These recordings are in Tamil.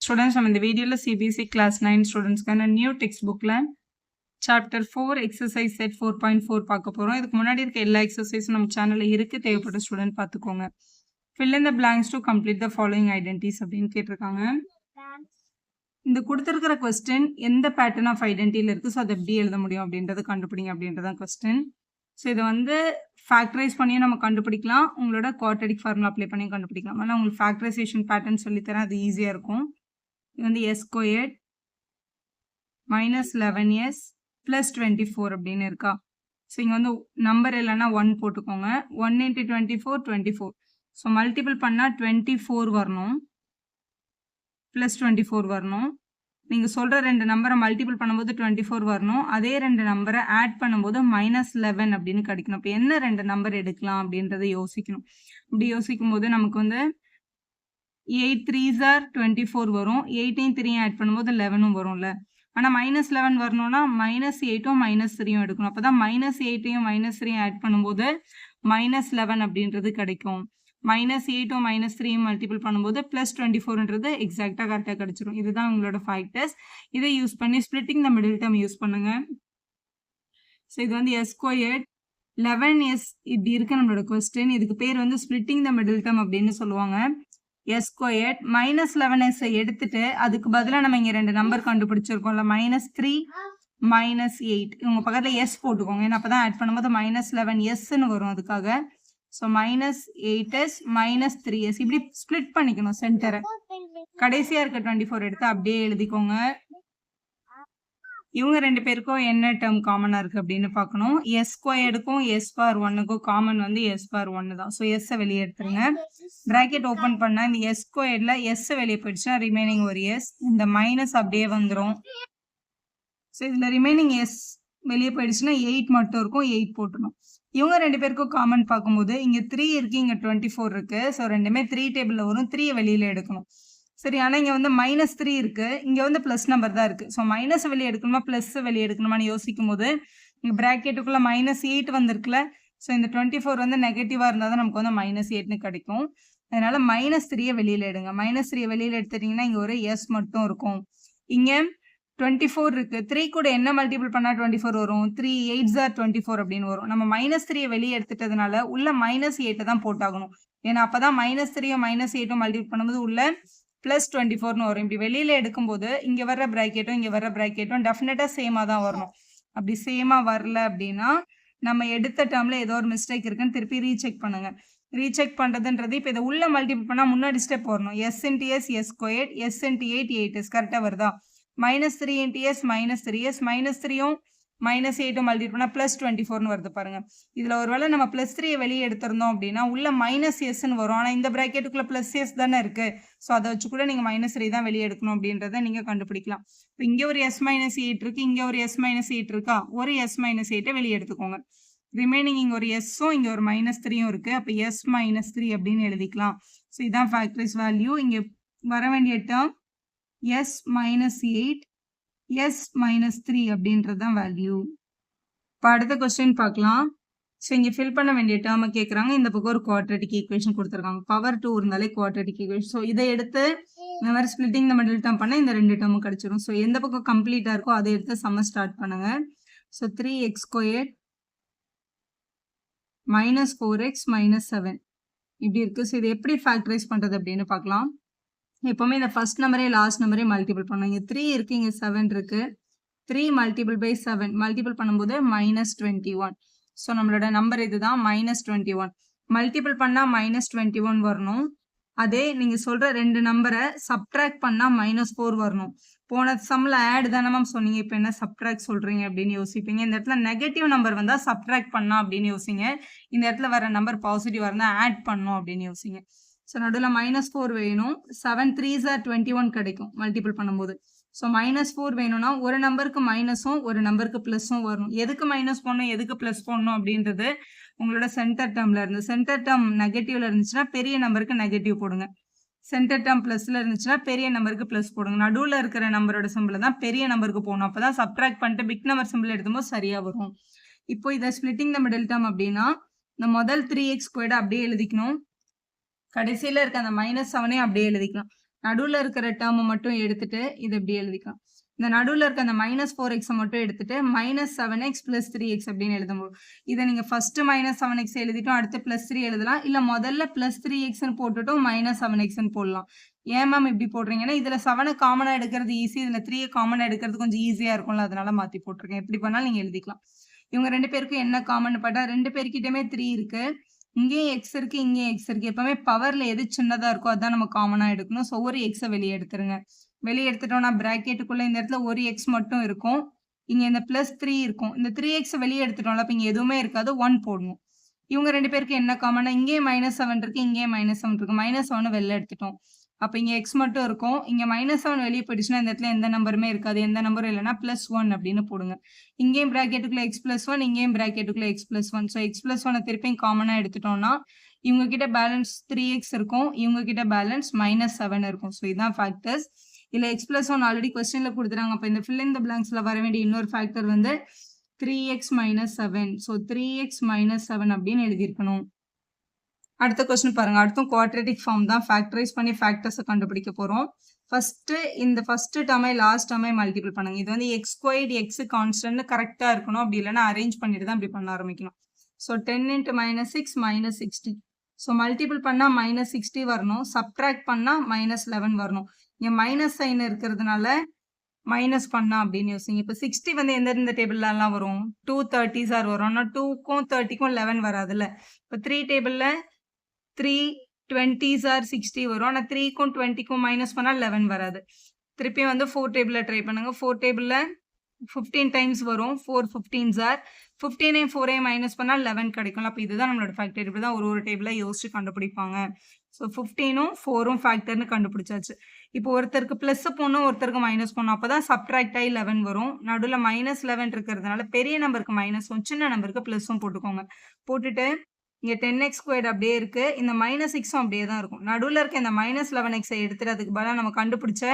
ஸ்டூடெண்ட்ஸ் நம்ம இந்த வீடியோவில் சிபிஎஸ்சி கிளாஸ் 9 ஸ்டூடெண்ட்ஸ்க்கான நியூ டெக்ஸ்ட் புக்கில் சாப்டர் 4 எக்ஸசைஸ் செட் 4.4 பார்க்க போகிறோம். இதுக்கு முன்னாடி இருக்க எல்லா எக்ஸசைஸும் நம்ம சேனலில் இருக்குது, தேவைப்பட்ட ஸ்டூடெண்ட் பார்த்துக்கோங்க. Fill in the blanks to complete the following identities அப்படின்னு கேட்டிருக்காங்க. இந்த கொடுத்துருக்கிற கொஸ்டின் எந்த பேட்டர்ன் ஆஃப் ஐடென்டிட்டியில் இருக்குது, ஸோ அதை எப்படி எழுத முடியும் அப்படின்றத கண்டுபிடிங்க அப்படின்றதான் கொஸ்டின். ஸோ இதை வந்து ஃபேக்டரைஸ் பண்ணியும் நம்ம கண்டுபிடிக்கலாம், உங்களோட குவாட்ரடிக் ஃபார்முலா அப்ளை பண்ணியும் கண்டுபிடிக்கலாம். ஆனால் உங்களுக்கு ஃபேக்டரைசேஷன் பேட்டர்ன் சொல்லித்தரேன், அது ஈஸியாக இருக்கும். இது வந்து s squared minus 11s plus 24 அப்படின்னு இருக்கா. ஸோ இங்கே வந்து நம்பர் இல்லைன்னா 1 போட்டுக்கோங்க. 1 × 24 24. ஸோ மல்டிபிள் பண்ணால் 24 வரணும், ப்ளஸ் 24 வரணும். நீங்கள் சொல்கிற ரெண்டு நம்பரை மல்டிபிள் பண்ணும்போது 24 வரணும், அதே ரெண்டு நம்பரை ஆட் பண்ணும்போது -11 அப்படின்னு கிடைக்கணும். இப்போ என்ன ரெண்டு நம்பர் எடுக்கலாம் அப்படின்றத யோசிக்கணும். இப்படி யோசிக்கும் போது நமக்கு வந்து 8 3s are 24 வரும், 8 3 ஆட் பண்ணும்போது 11 வரும்ல. ஆனால் -11 வரணும்னா -8ம் -3யும் எடுக்கணும். அப்போ தான் -8யும் -3யும் ஆட் பண்ணும்போது -11 அப்படின்றது கிடைக்கும். -8ம் -3யும் மல்டிபிள் பண்ணும்போது +24ன்றது எக்ஸாக்டாக கரெக்டாக கிடைச்சிரும். இதுதான் உங்களோட ஃபேக்டர்ஸ். இதை யூஸ் பண்ணி splitting the middle term use பண்ணுங்க. ஸோ இது வந்து s ஸ்கொயர்ட் 11s இப்படி இருக்கு நம்மளோட கொஸ்டின். இதுக்கு பேர் வந்து ஸ்பிளிட்டிங் த மிடில் டேர்ம் அப்படின்னு சொல்லுவாங்க. s ஸ்கொயர்ட் -11s எடுத்துட்டு அதுக்கு பதிலாக நம்ம இங்கே ரெண்டு நம்பர் கண்டுபிடிச்சிருக்கோம்ல, -3 -8. உங்க பக்கத்தில் s போட்டுக்கோங்க, ஏன்னா அப்போ தான் ஆட் பண்ணும்போது -11sன்னு வரும் அதுக்காக. ஸோ -8s -3s இப்படி ஸ்ப்ளிட் பண்ணிக்கணும் சென்டரை. கடைசியாக இருக்க 24 எடுத்து அப்படியே எழுதிக்கோங்க. இவங்க ரெண்டு பேருக்கும் என்ன டேர்ம் காமனாக இருக்குது அப்படின்னு பார்க்கணும். s ஸ்கொயர்டுக்கும் s⁻1க்கும் காமன் வந்து s⁻1 தான். ஸோ எஸ்ஸை வெளியே எடுத்துருங்க. ப்ராக்கெட் ஓப்பன் பண்ணால் இந்த s ஸ்கொயர்டில் s வெளியே போயிடுச்சுன்னா ரிமைனிங் ஒரு s, இந்த மைனஸ் அப்படியே வந்துடும். ஸோ இதில் ரிமைனிங் s வெளியே போயிடுச்சுன்னா 8 மட்டும் இருக்கும், 8 போட்டணும். இவங்க ரெண்டு பேருக்கும் காமன் பார்க்கும்போது இங்கே 3 இருக்குது, இங்கே 24 இருக்குது. ஸோ ரெண்டுமே 3 டேபிளில் வரும், 3 வெளியில் எடுக்கணும். சரி, ஆனால் இங்கே வந்து -3 இருக்குது, இங்கே வந்து ப்ளஸ் நம்பர் தான் இருக்குது. ஸோ மைனஸ் வெளியே எடுக்கணுமா ப்ளஸ் வெளியே எடுக்கணுமான்னு யோசிக்கும் போது இங்கே ப்ராக்கெட்டுக்குள்ளே -8 வந்திருக்குல்ல. ஸோ இந்த 24 வந்து நெகட்டிவாக இருந்தால் தான் நமக்கு வந்து -8ன்னு கிடைக்கும். அதனால் -3 வெளியில் எடுங்க. -3 வெளியில் எடுத்துட்டிங்கன்னா இங்கே ஒரு s மட்டும் இருக்கும். இங்கே 24 இருக்குது, 3 கூட என்ன மல்டிபிள் பண்ணால் 24 வரும், 3 8s are 24 அப்படின்னு வரும். நம்ம -3 வெளியே எடுத்துட்டதுனால உள்ள -8 தான் போட்டாகணும். ஏன்னா அப்போ தான் -3யும் -8ம் மல்டிபிள் பண்ணும்போது உள்ள +24ன்னு வரும். இப்படி வெளியில் எடுக்கும்போது இங்கே வர்ற ப்ராக்கெட்டும் இங்கே வர்ற ப்ராக்கெட்டும் டெஃபினட்டாக சேமாக தான் வரணும். அப்படி சேமாக வரல அப்படின்னா நம்ம எடுத்த டேர்மில் ஏதோ ஒரு மிஸ்டேக் இருக்குன்னு திருப்பி ரீசெக் பண்ணுங்க. ரீசெக் பண்ணுறதுன்றது இப்போ இதை உள்ள மல்டிபிள் பண்ணால் முன்னாடி ஸ்டெப் வரணும். s × s s squared, s × 8 8s கரெக்டாக வருதா. -3 × s -3s, -3யும் -8ம் மல்டிபிள் பண்ணால் +24ன்னு வருது பாருங்க. இதில் ஒருவேளை நம்ம +3 வெளியே எடுத்திருந்தோம் அப்படின்னா உள்ள -sன்னு வரும். ஆனால் இந்த ப்ராக்கெட்டுக்குள்ளே +s தானே இருக்குது. ஸோ அதை வச்சு கூட நீங்கள் -3 தான் வெளியே எடுக்கணும் அப்படின்றத நீங்கள் கண்டுபிடிக்கலாம். இப்போ இங்கே ஒரு s -8 இருக்குது, இங்கே ஒரு s -8 இருக்கா, ஒரு s -8 வெளியே எடுத்துக்கோங்க. ரிமைனிங் இங்கே ஒரு எஸ்ஸும் இங்கே ஒரு -3யும் இருக்குது. அப்போ s -3 அப்படின்னு எழுதிக்கலாம். ஸோ இதான் ஃபேக்டரைஸ் வேல்யூ. இங்கே வர வேண்டிய டேர்ம் s -8 s -3 அப்படின்றது தான் வேல்யூ. இப்போ அடுத்த கொஸ்டின் பார்க்கலாம். ஸோ இங்கே ஃபில் பண்ண வேண்டிய டேர்மை கேட்குறாங்க. இந்த பக்கம் ஒரு குவாட்ரடிக் ஈக்குவேஷன் கொடுத்துருக்காங்க. பவர் 2 இருந்தாலே குவாட்ரடிக் ஈக்குவேஷன். ஸோ இதை எடுத்து இந்த மாதிரி ஸ்பிளிட்டிங் த மிடில் டேர்ம் பண்ணால் இந்த ரெண்டு டேர்மும் கிடச்சிரும். ஸோ எந்த பக்கம் கம்ப்ளீட்டாக இருக்கோ அதை எடுத்து சம்ம ஸ்டார்ட் பண்ணுங்க. ஸோ 3x ஸ்கொயர்ட் -4x -7 இப்படி இருக்குது. ஸோ இதை எப்படி ஃபேக்டரைஸ் பண்ணுறது அப்படின்னு பார்க்கலாம். எப்போவுமே இந்த ஃபர்ஸ்ட் நம்பரே லாஸ்ட் நம்பரே மல்டிபிள் பண்ணுங்க. இங்கே 3 இருக்குது, இங்கே 7 இருக்குது. 3 × 7 மல்டிபிள் பண்ணும்போது -21. ஸோ நம்மளோட நம்பர் இதுதான், -21. மல்டிபிள் பண்ணால் -21 வரணும். அதே நீங்கள் சொல்கிற ரெண்டு நம்பரை சப்ட்ராக்ட் பண்ணால் -4 வரணும். போன சம்மில் ஆட் தானே மேம் சொன்னீங்க, இப்போ என்ன சப்ட்ராக்ட் சொல்கிறீங்க அப்படின்னு யோசிப்பீங்க. இந்த இடத்துல நெகட்டிவ் நம்பர் வந்தால் சப்ட்ராக்ட் பண்ணா அப்படின்னு யோசிங்க. இந்த இடத்துல வர நம்பர் பாசிட்டிவாக இருந்தால் ஆட் பண்ணணும் அப்படின்னு யோசிங்க. ஸோ நடுவில் -4 வேணும். 7 3s are 21 கிடைக்கும் மல்டிபிள் பண்ணும்போது. ஸோ -4 வேணும்னா ஒரு நம்பருக்கு மைனஸும் ஒரு நம்பருக்கு ப்ளஸும் வரணும். எதுக்கு மைனஸ் போடணும் எதுக்கு ப்ளஸ் போடணும் அப்படின்றது உங்களோட சென்டர் டேர்மில் இருந்து. சென்டர் டேர்ம் நெகட்டிவில் இருந்துச்சுன்னா பெரிய நம்பருக்கு நெகட்டிவ் போடுங்க. சென்டர் டேர்ம் ப்ளஸில் இருந்துச்சுன்னா பெரிய நம்பருக்கு ப்ளஸ் போடுங்க. நடுவில் இருக்கிற நம்பரோட சிம்பிள் தான் பெரிய நம்பருக்கு போகணும். அப்போ தான் சப்ட்ராக்ட் பண்ணிட்டு பிக் நம்பர் சிம்பிள் எடுக்கும்போது சரியாக வரும். இப்போ இதை ஸ்பிளிட்டிங் த மிடில் டேர்ம் அப்படின்னா இந்த முதல் 3x ஸ்கொயர்டை அப்படியே எழுதிக்கணும். கடைசியில் இருக்க அந்த -7 அப்படியே எழுதிக்கலாம். நடுவுல இருக்கிற டேர்மை மட்டும் எடுத்துட்டு இது இப்படி எழுதிக்கலாம். இந்த நடுவுல இருக்க அந்த -4x மட்டும் எடுத்துட்டு -7x + 3x அப்படின்னு எழுதும்போது இதை நீங்க ஃபர்ஸ்ட் -7x எழுதிட்டோம், அடுத்து +3 எழுதலாம். இல்ல முதல்ல +3xன்னு போட்டுட்டும் -7xன்னு போடலாம். ஏன் மேம் இப்படி போடுறீங்கன்னா இதுல 7 காமனா எடுக்கிறது ஈஸி, இதுல 3 காமனா எடுக்கிறது கொஞ்சம் ஈஸியா இருக்கும்ல, அதனால மாத்தி போட்டிருக்கேன். எப்படி பண்ணாலும் நீங்க எழுதிக்கலாம். இவங்க 2 பேருக்கும் என்ன காமன் பார்த்தா 2 பேர்கிட்டயுமே 3 இருக்கு. இங்கேயும் x இருக்கு, இங்கேயும் x இருக்கு. எப்பவுமே பவர்ல எது சின்னதா இருக்கோ அதான் நம்ம காமனா எடுக்கணும். ஸோ ஒரு x வெளியே எடுத்துருங்க. வெளியே எடுத்துட்டோம்னா பிராக்கெட்டுக்குள்ள இந்த இடத்துல ஒரு x மட்டும் இருக்கும். இங்க இந்த +3 இருக்கும். இந்த 3x வெளியே எடுத்துட்டோம்ல, அப்ப இங்க எதுவுமே இருக்காது. 1 போடணும். இவங்க 2 பேருக்கு என்ன காமனா இங்கேயும் -7 இருக்கு, இங்கேயும் -7 இருக்கு. -7 வெளில எடுத்துட்டோம். அப்ப இங்க x மட்டும் இருக்கும். இங்க -7 வெளியே போயிடுச்சுன்னா இந்த இடத்துல எந்த நம்பருமே இருக்காது. எந்த நம்பரும் இல்லைன்னா +1 அப்படின்னு போடுங்க. இங்கேயும் பிராக்கெட்டுக்குள்ள x + 1, இங்கேயும் பிராக்கெட்டுக்குள்ள x + 1. ஸோ x + 1 திருப்பியும் காமனா எடுத்துட்டோம்னா இவங்க கிட்ட பேலன்ஸ் 3x இருக்கும், இவங்க கிட்ட பேலன்ஸ் -7 இருக்கும். ஸோ இதுதான் ஃபேக்டர்ஸ். இல்ல x + 1 ஆல்ரெடி கொஸ்டின்ல கொடுத்துறாங்க. அப்ப இந்த fill in the blanksல வர வேண்டிய இன்னொரு ஃபேக்டர் வந்து 3x - 7. ஸோ 3x - 7 அப்படின்னு எழுதியிருக்கணும். அடுத்த கொஸ்டின் பாருங்க. அடுத்தும் குவாட்ரேட்டிக் ஃபார்ம் தான். ஃபேக்டரைஸ் பண்ணி ஃபேக்டர்ஸை கண்டுபிடிக்க போறோம். இந்த ஃபர்ஸ்ட் டேர்மை லாஸ்ட் டேர்மை மல்டிபிள் பண்ணுங்க. இது வந்து x² x கான்ஸ்டன்ட் கரெக்டா இருக்கணும். அப்படி இல்லைன்னா அரேஞ்ச் பண்ணிட்டு தான் இப்படி பண்ண ஆரம்பிக்கணும். ஸோ 10 × -6 -60. ஸோ மல்டிபிள் பண்ணா -60 வரணும், சப்ட்ராக்ட் பண்ணா -11 வரணும். இங்க மைனஸ் சைன் இருக்கிறதுனால மைனஸ் பண்ணா அப்படின்னு யோசிங்க. இப்போ 60 வந்து எந்தெந்த டேபிள்லாம் வரும்? 2 30s வரும். ஆனால் 2க்கும் 30க்கும் 11 வராதுல்ல. இப்போ 3 டேபிள்ல 3 20s 60 வரும். ஆனால் 3க்கும் 20க்கும் மைனஸ் பண்ணால் 11 வராது. திருப்பியும் வந்து 4 டேபிளில் ட்ரை பண்ணுங்க. 4 டேபிளில் 15 டைம்ஸ் வரும். 4 15s 15ஐயும் 4ஐயும் மைனஸ் பண்ணால் 11 கிடைக்கும். அப்போ இதுதான் நம்மளோட ஃபேக்டர். இப்படி தான் ஒரு டேபிளாக யோசிச்சு கண்டுபிடிப்பாங்க. ஸோ 15ம் 4ம் ஃபேக்டர்னு கண்டுபிடிச்சாச்சு. இப்போ ஒருத்தருக்கு ப்ளஸ் போடணும், ஒருத்தருக்கு மைனஸ் போடணும். அப்போ தான் சப்ட்ராக்ட் ஆகி 11 வரும். நடுவில் -11 இருக்கிறதுனால பெரிய நம்பருக்கு மைனஸும் சின்ன நம்பருக்கு ப்ளஸும் போட்டுக்கோங்க. போட்டுட்டு இங்கே 10x² அப்படியே இருக்கு. இந்த -6ம் அப்படியே தான் இருக்கும். நடுவில் இருக்க இந்த -11xஐ எடுத்துட்டு அதுக்கு பதிலாக நம்ம கண்டுபிடிச்ச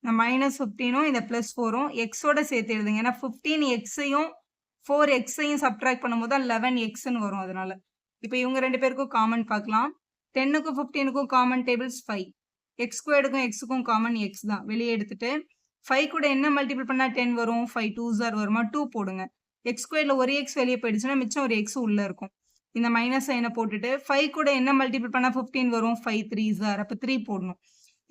இந்த -15ம் இந்த +4ம் எக்ஸோட சேர்த்து எழுதுங்க. ஏன்னா 15xஐயும் 4xஐயும் சப்ட்ராக்ட் பண்ணும்போது 11xன்னு வரும். அதனால இப்போ இவங்க 2 பேருக்கும் காமன் பார்க்கலாம். 10க்கும் 15க்கும் காமன் டேபிள்ஸ் 5. x²க்கும் xக்கும் காமன் x தான். வெளியே எடுத்துட்டு 5 கூட என்ன மல்டிபிள் பண்ணா 10 வரும்? 5 2s வருமா? 2 போடுங்க. x² ஒரு x வெளியே போயிடுச்சுன்னா மிச்சம் ஒரு x உள்ள இருக்கும். இந்த மைனஸ் சைனை போட்டுட்டு 5 கூட என்ன மல்டிபிள் பண்ணா 15 வரும்? 5 3s அப்போ 3 போடணும்.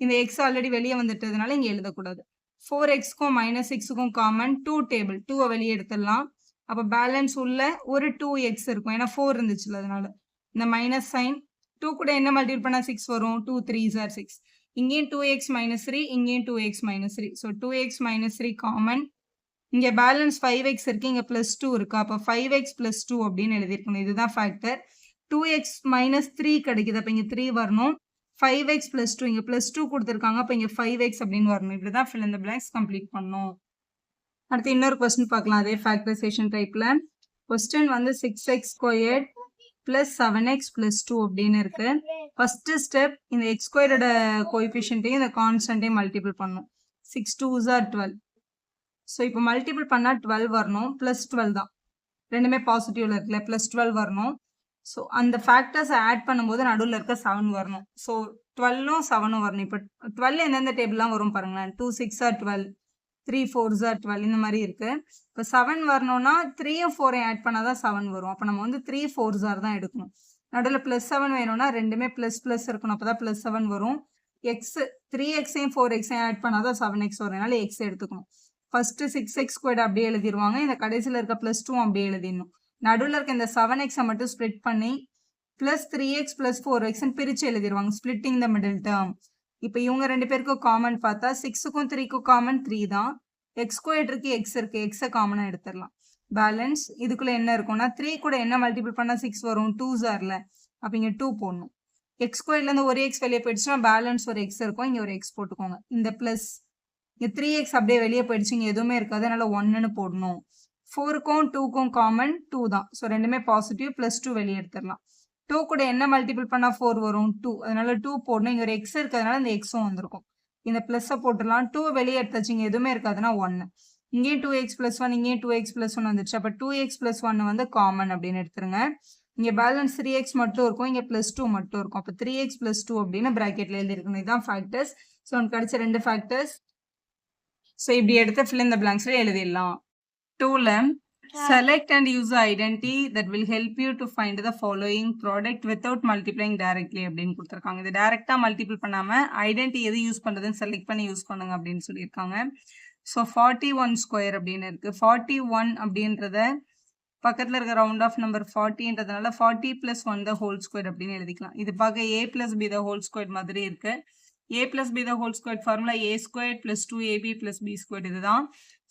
இந்த x ஆல்ரெடி வெளியே வந்துட்டதுனால இங்க எழுதக்கூடாது. 4xக்கும் -6க்கும் காமன் 2 டேபிள். 2 வெளியே எடுத்துடலாம். அப்போ பேலன்ஸ் உள்ள ஒரு 2x இருக்கும். ஏன்னா 4 இருந்துச்சுல அதனால. இந்த மைனஸ் சைன் 2 கூட என்ன மல்டிபிள் பண்ணா 6 வரும்? 2 3s 6. இங்கேயும் 2x - 3, இங்கேயும் 2x - 3. So 2x - 3 common. இங்க பேலன்ஸ் 5x இருக்கு, இங்க +2 இருக்கு. அப்போ 5x + 2 அப்படின்னு எழுதியிருக்கணும். இதுதான் ஃபேக்டர். 2x - 3 கிடைக்குது. அப்போ இங்க 3 வரணும். 5x + 2 இங்க +2 கொடுத்துருக்காங்க. அப்போ இங்க 5x அப்படின்னு வரணும். இப்படிதான் fill in the blanks complete பண்ணணும். அடுத்து இன்னொரு கொஸ்டின் பார்க்கலாம். அதே ஃபேக்டரைசேஷன் டைப்ல. கொஸ்டின் வந்து 6x² + 7x + 2 அப்படின்னு இருக்கு. ஃபர்ஸ்ட் ஸ்டெப் இந்த x² கோஎஃபிஷியன்ட்டையும் இந்த கான்ஸ்டன்ட்டையும் மல்டிபிள் பண்ணணும். 6 2s 12. ஸோ இப்போ மல்டிபிள் பண்ணா 12 வரணும். +12 தான். ரெண்டுமே பாசிட்டிவ்ல இருக்குல்ல. +12 வரணும். ஸோ அந்த ஃபேக்டர்ஸ் ஆட் பண்ணும்போது நடுவில் இருக்க 7 வரணும். ஸோ 12ம் 7ம் வரணும். இப்போ 12 எந்தெந்த டேபிள்லாம் வரும் பாருங்களேன். 2 6 12, 3 4s 12 இந்த மாதிரி இருக்கு. இப்போ 7 வரணும்னா 3யும் 4ஐயும் ஆட் பண்ணாதான் 7 வரும். அப்போ நம்ம வந்து 3 4s தான் எடுக்கணும். நடுவில் +7 வேணும்னா ரெண்டுமே ++ இருக்கணும். அப்போதான் +7 வரும். 3xஐயும் 4xஐயும் ஆட் பண்ணாதான் 7x வரும். அதனால x எடுத்துக்கணும். ஃபர்ஸ்ட் 6x² அப்படியே எழுதிடுவாங்க. இந்த கடைசியில் இருக்க +2 அப்படியே எழுதிடணும். நடுவில் இருக்க இந்த 7xஐ மட்டும் ஸ்ப்ளிட் பண்ணி +3x + 4xன்னு பிரிச்சு எழுதிடுவாங்க. Splitting the middle term. இப்போ இவங்க 2 பேருக்கும் காமன் பார்த்தா 6க்கும் 3க்கும் காமன் 3 தான். x² இருக்கு, x இருக்கு. xஐ காமனா எடுத்துடலாம். பேலன்ஸ் இதுக்குள்ள என்ன இருக்கும்னா 3 கூட என்ன மல்டிபிள் பண்ணா 6 வரும்? 2s அப்போ இங்க 2 போடணும். x²லேருந்து ஒரு x வெளியே போயிடுச்சுன்னா பேலன்ஸ் ஒரு x இருக்கும். இங்க ஒரு x போட்டுக்கோங்க. இந்த ப்ளஸ் இங்க 3x அப்படியே வெளியே போயிடுச்சு. இங்க எதுவுமே இருக்காது. அதனால 1ன்னு போடணும். 4க்கும் 2க்கும் காமன் 2 தான். ஸோ ரெண்டுமே பாசிட்டிவ். +2 வெளியே எடுத்துடலாம். 2 கூட என்ன மல்டிபிள் பண்ணா 4 வரும்? 2. அதனால 2 போடணும். இங்க ஒரு x இருக்கிறதுனால இந்த xும் வந்திருக்கும். இந்த ப்ளஸ்ஸை போட்டுடலாம். 2 வெளியே எடுத்தாச்சு. இங்க எதுவுமே இருக்காதுன்னா 1. இங்கேயும் 2x + 1, இங்கேயும் 2x + 1 வந்துருச்சு. அப்போ 2x + 1 வந்து காமன் அப்படின்னு எடுத்துருங்க. இங்க பேலன்ஸ் 3x மட்டும் இருக்கும். இங்க +2 மட்டும் இருக்கும். அப்போ 3x + 2 அப்படின்னு பிராக்கெட்ல எழுதிருக்கணும். இதுதான் ஃபேக்டர்ஸ். ஸோ உனக்கு கிடைச்ச 2 ஃபேக்டர்ஸ். ஸோ இப்படி எடுத்து fill in the blanksல எழுதிடலாம். 2ல select and use the identity that will help you to find the following product without multiplying directly அப்படின்னு கொடுத்துருக்காங்க. இது டைரக்டா மல்டிபிள் பண்ணாம ஐடென்டி எது யூஸ் பண்றதுன்னு செலக்ட் பண்ணி யூஸ் பண்ணுங்க அப்படின்னு சொல்லியிருக்காங்க. ஸோ 41 ஸ்கொயர் அப்படின்னு இருக்கு. 41 அப்படின்றத பக்கத்துல இருக்க round of number 40ன்றதுனால 40 + 1 the whole square அப்படின்னு எழுதிக்கலாம். இது பார்க்க a + b the whole square மாதிரி இருக்கு. a + b the whole square formula a² + 2ab + b² இதுதான்.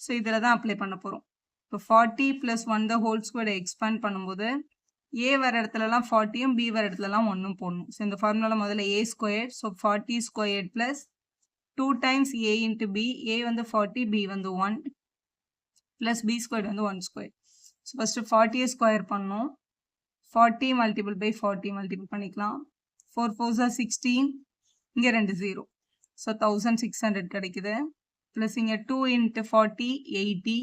ஸோ இதில் தான் அப்ளை பண்ண போகிறோம். இப்போ 40 + 1 the whole square எக்ஸ்பேண்ட் பண்ணும்போது a வர இடத்துலலாம் 40யும் b வர இடத்துலலாம் 1ம் போடணும். ஸோ இந்த ஃபார்முலாவில் முதல்ல a². So 40² + 2 times a into b. a வந்து 40, b வந்து 1 + b² வந்து 1². ஸோ ஃபஸ்ட்டு 40 ஸ்கொயர் பண்ணணும். 40 × 40 மல்டிபிள் பண்ணிக்கலாம். 4 4s are 16. இங்கே 2 0. ஸோ 1600 கிடைக்குது. ப்ளஸ் இங்கே 2 × 40 80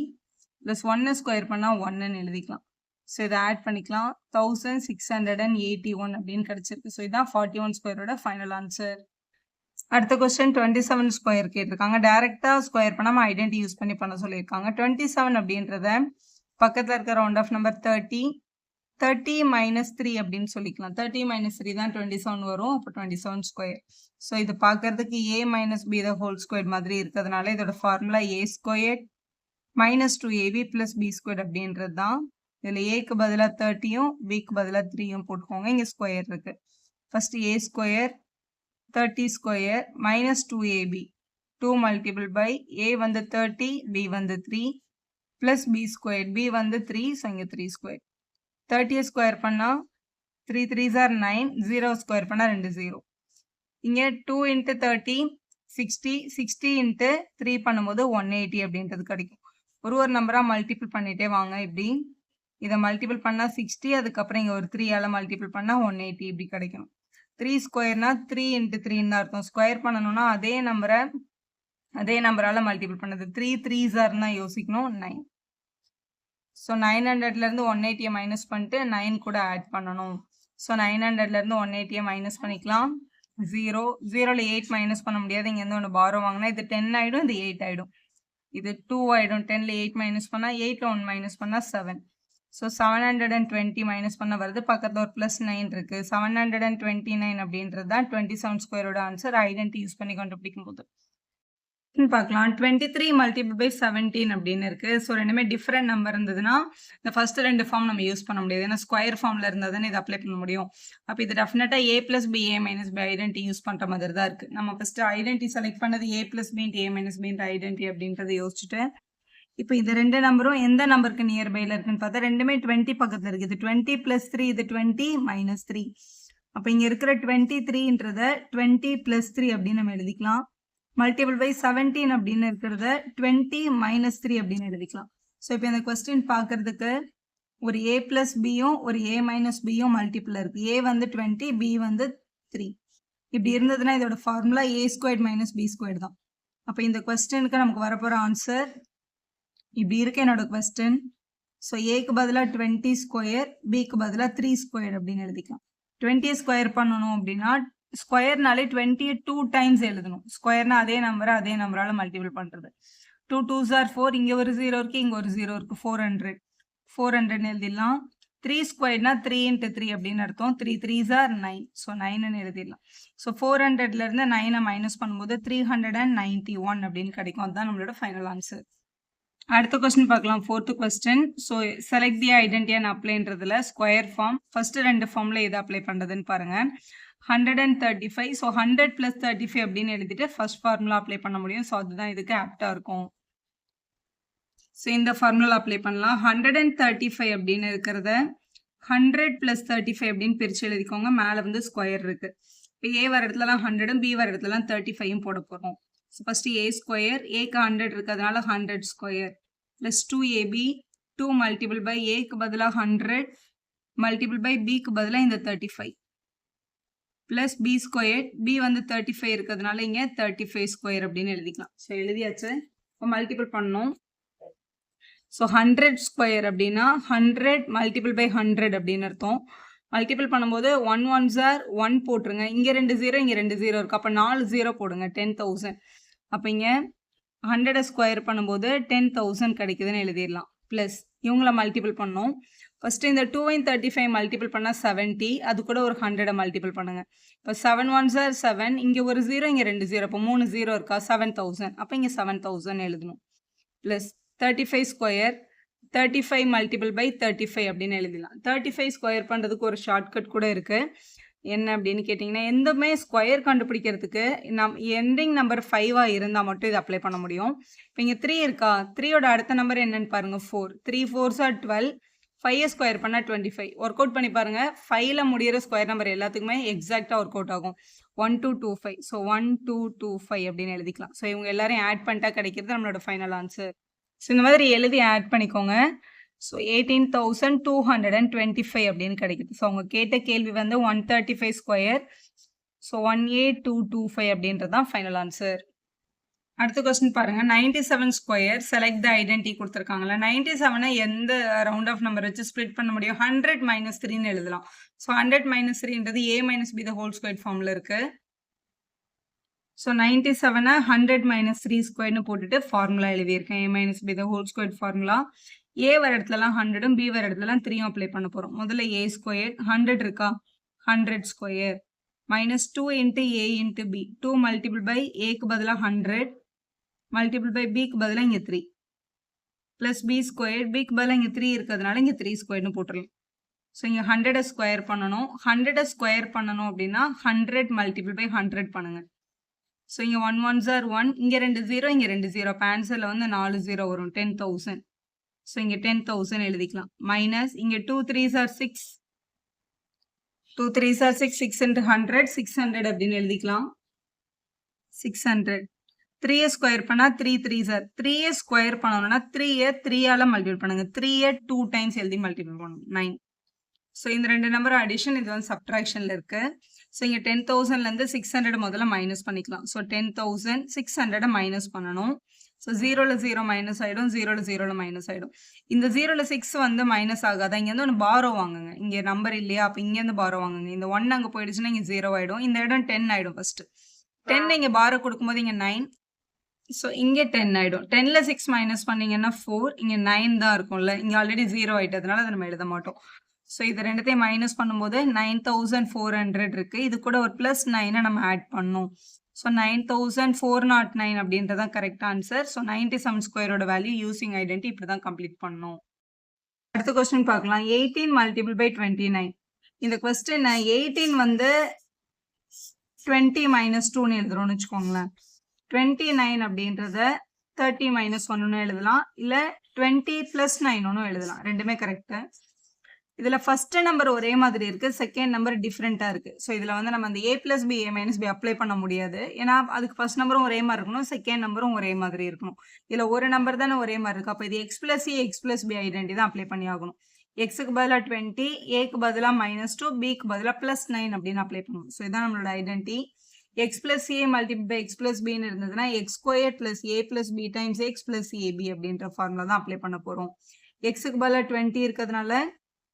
ப்ளஸ் 1 ஸ்கொயர் பண்ணால் 1ன்னு எழுதிக்கலாம். ஸோ இதை ஆட் பண்ணிக்கலாம். 1681 அப்படின்னு கிடைச்சிருக்கு. ஸோ இதான் 41 ஸ்கொயரோட ஃபைனல் ஆன்சர். அடுத்த கொஸ்டின் 27 ஸ்கொயர் கேட்டிருக்காங்க. டைரெக்டாக ஸ்கொயர் பண்ணாமல் ஐடென்டி யூஸ் பண்ணி பண்ண சொல்லியிருக்காங்க. 27 அப்படின்றத பக்கத்தில் இருக்க ரவுண்ட் ஆஃப் நம்பர் 30 - 3 அப்படின்னு சொல்லிக்கலாம். 30 - 3 தான் 27 வரும். அப்போ 27 ஸ்கொயர். ஸோ இது பார்க்கறதுக்கு a - b the whole square மாதிரி இருக்கிறதுனால இதோட ஃபார்முலா a² - 2ab + b² அப்படின்றது தான். இதில் ஏக்கு பதிலாக 30யும் பிக்கு பதிலாக 3யும் போட்டுக்கோங்க. இங்கே ஸ்கொயர் இருக்கு. ஃபர்ஸ்ட் a² 30² - 2ab 2 × a வந்து 30, b வந்து 3 + b². b வந்து 3, ஸோ இங்கே 3². 30 ஸ்கொயர் பண்ணால் 3 3s are 9, 0 ஸ்கொயர் பண்ணால் 2 0. இங்கே 2 × 30 60, 60 × 3 பண்ணும்போது 180 அப்படின்றது கிடைக்கும். ஒரு நம்பராக மல்டிபிள் பண்ணிட்டே வாங்க. இப்படி இதை மல்டிபிள் பண்ணால் 60, அதுக்கப்புறம் இங்கே ஒரு 3ஆல் மல்டிபிள் பண்ணால் 180 இப்படி கிடைக்கணும். 3 ஸ்கொயர்னா 3 × 3ன்னு தான் அர்த்தம். ஸ்கொயர் பண்ணணும்னா அதே நம்பரால் மல்டிபிள் பண்ணது. 3 3s are யோசிக்கணும் 9. ஸோ 900லேருந்து 180 மைனஸ் பண்ணிட்டு 9 கூட ஆட் பண்ணணும். ஸோ 900லேருந்து 180 மைனஸ் பண்ணிக்கலாம். 0 0ல் 8 மைனஸ் பண்ண முடியாது. இங்கேருந்து ஒன்று பாரோ வாங்கினா இது 10 ஆகிடும், இது 8 ஆகிடும், இது 2 ஆகிடும். 10ல் 8 மைனஸ் பண்ணால் 8ல் 1 மைனஸ் பண்ணால் 7. ஸோ 720 மைனஸ் பண்ண வருது. பக்கத்தில் ஒரு +9 இருக்குது. 729 அப்படின்றது தான் 27 ஸ்கொயரோட ஆன்சர். ஐடென்டி யூஸ் பண்ணி கண்டுபிடிக்கும் போது பார்க்கலாம். 23 × 17 அப்படின்னு இருக்கு. ஸோ ரெண்டுமே டிஃப்ரெண்ட் நம்பர் இருந்ததுன்னா இந்த ஃபர்ஸ்ட் 2 ஃபார்ம் நம்ம யூஸ் பண்ண முடியாது. ஏன்னா ஸ்கொயர் ஃபார்ம்ல இருந்தால் இதை அப்ளை பண்ண முடியும். அப்போ இது டெஃபினட்டா a + b a - b identity use பண்ற மாதிரி தான் இருக்கு. நம்ம ஃபர்ஸ்ட் ஐடென்டி செலக்ட் பண்ணது a + b × a - b identity அப்படின்றத யோசிச்சுட்டு இப்போ இந்த 2 நம்பரும் எந்த நம்பருக்கு நியர்பைல இருக்குன்னு பார்த்தா ரெண்டுமே 20 பக்கத்துல இருக்கு. இது 20 + 3, இது 20 - 3. அப்போ இங்க இருக்கிற 23ன்றத 20 + 3 அப்படின்னு நம்ம எழுதிக்கலாம். மல்டிபிள் பை 17 அப்படின்னு இருக்கிறத 20 - 3 அப்படின்னு எழுதிக்கலாம். ஸோ இப்போ இந்த கொஸ்டின் பார்க்கறதுக்கு ஒரு a + bயும் ஒரு a - bயும் மல்டிபிள் இருக்கு. a வந்து 20, b வந்து 3. இப்படி இருந்ததுன்னா இதோட ஃபார்முலா a² - b² தான். அப்போ இந்த கொஸ்டினுக்கு நமக்கு வரப்போற ஆன்சர் இப்படி இருக்கு என்னோட கொஸ்டின். ஸோ ஏக்கு பதிலாக 20², பிக்கு பதிலாக 3² அப்படின்னு எழுதிக்கலாம். 20 ஸ்கொயர் பண்ணணும் அப்படின்னா ஸ்கொயர்னாலே 20 2 டைம்ஸ் எழுதணும். ஸ்கொயர்னா அதே நம்பரால மல்டிபிள் பண்றது. 2 2s are 4, இங்க ஒரு 0 இருக்கு, இங்க ஒரு 0 இருக்கு. 400 எழுதிடலாம். 3² 3 × 3 அப்படின்னு அர்த்தம். 3 3s are 9, ஸோ 9ன்னு எழுதிடலாம். ஸோ 400லேருந்து 9 மைனஸ் பண்ணும்போது 391 அப்படின்னு கிடைக்கும். அதுதான் நம்மளோட ஃபைனல் ஆன்சர். அடுத்த கொஸ்டின் பார்க்கலாம். 4th question. So select the identity and அப்ளைன்றதுல ஸ்கொயர் ஃபார்ம் ஃபர்ஸ்ட் 2 ஃபார்ம்ல எது அப்ளை பண்றதுன்னு பாருங்க. 135. ஸோ 100 + 35 அப்படின்னு எழுதிட்டு ஃபர்ஸ்ட் ஃபார்முலா அப்ளை பண்ண முடியும். ஸோ அதுதான் இதுக்கு ஆப்டா இருக்கும். ஸோ இந்த ஃபார்முலா அப்ளை பண்ணலாம். 135 அப்படின்னு இருக்கிறத 100 + 35 அப்படின்னு பிரிச்சு எழுதிக்கோங்க. மேலே வந்து ஸ்கொயர் இருக்கு. இப்போ a வர இடத்துலலாம் 100ம் b வர இடத்துலலாம் 35ம் போட போகிறோம். ஸோ ஃபர்ஸ்ட் a², ஏக்கு 100 இருக்கிறதுனால 100² + 2ab 2 × ஏக்கு பதிலாக 100 × bக்கு பதிலாக இந்த 35 + b². b வந்து 35 இருக்கிறதுனால இங்கே 35² அப்படின்னு எழுதிக்கலாம். ஸோ எழுதியாச்சு. இப்போ மல்டிபிள் பண்ணணும். ஸோ 100² அப்படின்னா 100 × 100 அப்படின்னு அர்த்தம். மல்டிபிள் பண்ணும்போது 1 1s are 1 போட்டுருங்க. இங்கே 2 0 இங்கே 2 0 இருக்குது. அப்போ 4 0 போடுங்க. 10,000. அப்போ இங்கே 100 ஸ்கொயர் பண்ணும்போது 10,000 கிடைக்குதுன்னு எழுதிடலாம். ப்ளஸ் இவங்கள மல்டிபிள் பண்ணோம். ஃபஸ்ட்டு இந்த 2 35 மல்டிபிள் பண்ணால் 70. அது கூட ஒரு 100 மல்டிபிள் பண்ணுங்க. இப்போ 7 1s are 7. இங்கே ஒரு 0 இங்கே 2 0. அப்போ 3 0 இருக்கா? 7000. அப்போ இங்கே 7000 எழுதணும். ப்ளஸ் 35 ஸ்கொயர் 35 மல்டிபிள் பை 35 அப்படின்னு எழுதிடலாம். 35 ஸ்கொயர் பண்ணுறதுக்கு ஒரு ஷார்ட்கட் கூட இருக்குது. என்ன அப்படின்னு கேட்டிங்கன்னா, எந்தமே ஸ்கொயர் கண்டுபிடிக்கிறதுக்கு எண்டிங் நம்பர் 5 இருந்தால் மட்டும் இது அப்ளை பண்ண முடியும். இப்போ இங்கே 3 இருக்கா? 3யோட அடுத்த நம்பர் என்னன்னு பாருங்கள், 4. 3 4s are 12. 5 ஸ்கொயர் பண்ணால் 25. ஒர்க் அவுட் பண்ணி பாருங்கள். 5ல் முடிகிற ஸ்கொயர் நம்பர் எல்லாத்துக்குமே எக்ஸாக்டாக ஒர்க் அவுட் ஆகும். 1225. ஸோ 1225 அப்படின்னு எழுதிக்கலாம். ஸோ இவங்க எல்லாரையும் ஆட் பண்ணிட்டா கிடைக்கிறது நம்மளோட ஃபைனல் ஆன்சர். ஸோ இந்த மாதிரி எழுதி ஆட் பண்ணிக்கோங்க. ஸோ 18,225 அப்படின்னு கிடைக்குது. ஸோ அவங்க கேட்ட கேள்வி வந்து 135 ஸ்கொயர். ஸோ 18225 அப்படின்றது தான் ஃபைனல் ஆன்சர். அடுத்த கொஸ்டின் பாருங்க. 97 ஸ்கொயர் செலக்ட் த ஐடென்டி கொடுத்துருக்காங்களா? 97 எந்த ரவுண்ட் ஆஃப் நம்பர் வச்சு ஸ்ப்ளிட் பண்ண முடியும்? 100 - 3ன்னு எழுதலாம். So 100 - 3ன்றது a - b the whole square ஃபார்மில் இருக்கு. ஸோ 97 100 - 3 ஸ்கொயர்னு போட்டுட்டு ஃபார்முலா எழுதியிருக்கேன். a - b the whole square formula. a வர இடத்துலலாம் 100ம் b வர இடத்துலலாம் 3யும் அப்ளை பண்ண போகிறோம். முதல்ல a ஸ்கொயர் 100 இருக்கா? 100 square -2 × a × b. 2 multiple by ஏக்கு பதிலாக 100 மல்டிபிள் பை பிக்கு பதிலாக இங்கே 3 ப்ளஸ் b ஸ்கொயர். பிக்கு பதிலாக இங்கே 3 இருக்கிறதுனால இங்கே 3 ஸ்கொயர்னு போட்டுடலாம். ஸோ இங்கே 100 ஸ்கொயர் பண்ணணும். 100 ஸ்கொயர் பண்ணணும் அப்படின்னா 100 மல்டிபிள் பை 100 பண்ணுங்க. ஸோ இங்கே 1 1s are 1. இங்கே 2 0 இங்கே 2 0. அப்போ ஆன்சரில் வந்து 4 0 வரும். 10,000. ஸோ இங்கே 10,000 எழுதிக்கலாம். மைனஸ் இங்கே 2 3s are 6. 2 3s are 6. 6 × 100 600 அப்படின்னு எழுதிக்கலாம். 600. 3a ஸ்கொயர் பண்ணால் 3 3s are 3a ஸ்கொயர் பண்ணணும்னா 3a 3ஆல் மல்டிபிள் பண்ணுங்க. 3a 2 டைம்ஸ் எழுதி மல்டிபிள் பண்ணணும். 9. ஸோ இந்த ரெண்டு நம்பர் அடிஷன், இது வந்து சப்ட்ராக்ஷனில் இருக்குது. ஸோ இங்கே 10,000லேருந்து 600 முதல்ல மைனஸ் பண்ணிக்கலாம். ஸோ 10,000 600 மைனஸ் பண்ணணும். ஸோ 0ல் 0 மைனஸ் ஆகிடும், 0ல் 0ல் மைனஸ் ஆகிடும். இந்த 0ல் 6 வந்து மைனஸ் ஆகாதா? இங்கேருந்து ஒன்று பாரோ வாங்குங்க. இங்கே நம்பர் இல்லையா? அப்போ இங்கேருந்து பாரோ வாங்குங்க. இந்த 1 அங்கே போயிடுச்சுன்னா இங்கே 0 ஆகிடும். இந்த இடம் 10 ஆகிடும். ஃபஸ்ட்டு 10 இங்கே பாரோ கொடுக்கும்போது இங்கே 9. ஸோ இங்கே 10 ஆகிடும். 10ல் 6 மைனஸ் பண்ணிங்கன்னா 4. இங்கே 9 தான் இருக்கும்ல. இங்கே ஆல்ரெடி 0 ஆகிட்டதுனால அதை நம்ம எழுத மாட்டோம். ஸோ இது ரெண்டுத்தையும் மைனஸ் பண்ணும்போது 9,400 இருக்குது. இது கூட ஒரு ப்ளஸ் 9 நம்ம ஆட் பண்ணோம். ஸோ 9,409 அப்படின்றதான் கரெக்ட் ஆன்சர். ஸோ 97 ஸ்கொயரோட வேல்யூ யூசிங் ஐடென்டி இப்படி தான் கம்ப்ளீட் பண்ணணும். அடுத்த கொஸ்டின் பார்க்கலாம். 18 மல்டிபிள் பை 29. இந்த கொஸ்டின் 18 வந்து 20 - 2ன்னு எழுதுறோம்னு வச்சுக்கோங்களேன். 29 அப்படின்றத 30 - 1ன்னு எழுதலாம். இல்லை 20 + 9 எழுதலாம். ரெண்டுமே கரெக்டு. இதில் ஃபஸ்ட்டு நம்பர் ஒரே மாதிரி இருக்குது, செகண்ட் நம்பர் டிஃப்ரெண்ட்டாக இருக்குது. ஸோ இதில் வந்து நம்ம அந்த a + b a - b apply பண்ண முடியாது. ஏன்னா அதுக்கு ஃபஸ்ட் நம்பரும் ஒரே மாதிரி இருக்கணும், செகண்ட் நம்பரும் ஒரே மாதிரி இருக்கணும். இதில் ஒரு நம்பர் தானே ஒரே மாதிரி இருக்குது. அப்போ இது x + a x + b identity தான் அப்ளை பண்ணி ஆகணும். எக்ஸுக்கு பதிலாக 20, ஏக்கு பதிலாக -2, பிக்கு பதிலாக +9 அப்படின்னு அப்ளை பண்ணணும். ஸோ இதான் நம்மளோட identity. x + a multiple by x + b இருந்ததுன்னா x² + a + b times x + ab அப்படின்ற ஃபார்முலா தான் அப்ளை பண்ண போகிறோம். எக்ஸுக்கு பதிலாக 20 இருக்கிறதுனால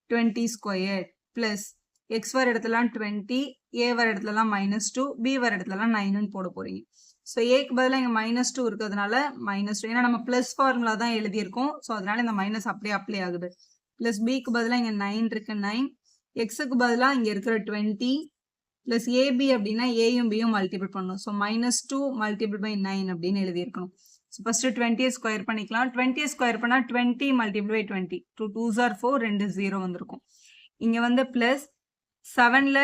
20 ஸ்கொயர் ப்ளஸ் எக்ஸ் வர இடத்துலாம் 20, ஏ வர இடத்துலலாம் -2, பி வர இடத்துலலாம் 9ன்னு போட போகிறீங்க. ஸோ ஏக்கு பதிலாக இங்கே -2 இருக்கிறதுனால -2, ஏன்னா நம்ம ப்ளஸ் ஃபார்முலா தான் எழுதியிருக்கோம். ஸோ அதனால இந்த மைனஸ் அப்படியே அப்ளை ஆகுது. ப்ளஸ் பிக்கு பதிலாக இங்கே 9 இருக்குது, 9. எக்ஸுக்கு பதிலாக இங்கே இருக்கிற 20 ப்ளஸ் ஏபி அப்படின்னா ஏயும் பியும் மல்டிபிள் பண்ணணும். ஸோ -2 மல்டிபிள் பை 9 அப்படின்னு எழுதியிருக்கணும். ஸோ ஃபஸ்ட்டு 20 ஸ்கொயர் பண்ணிக்கலாம். 20 ஸ்கொயர் பண்ணால் 20 மல்டிபிள் பை 20. 2 2s are 4, 2 0 வந்திருக்கும். இங்கே வந்து ப்ளஸ் 7ல்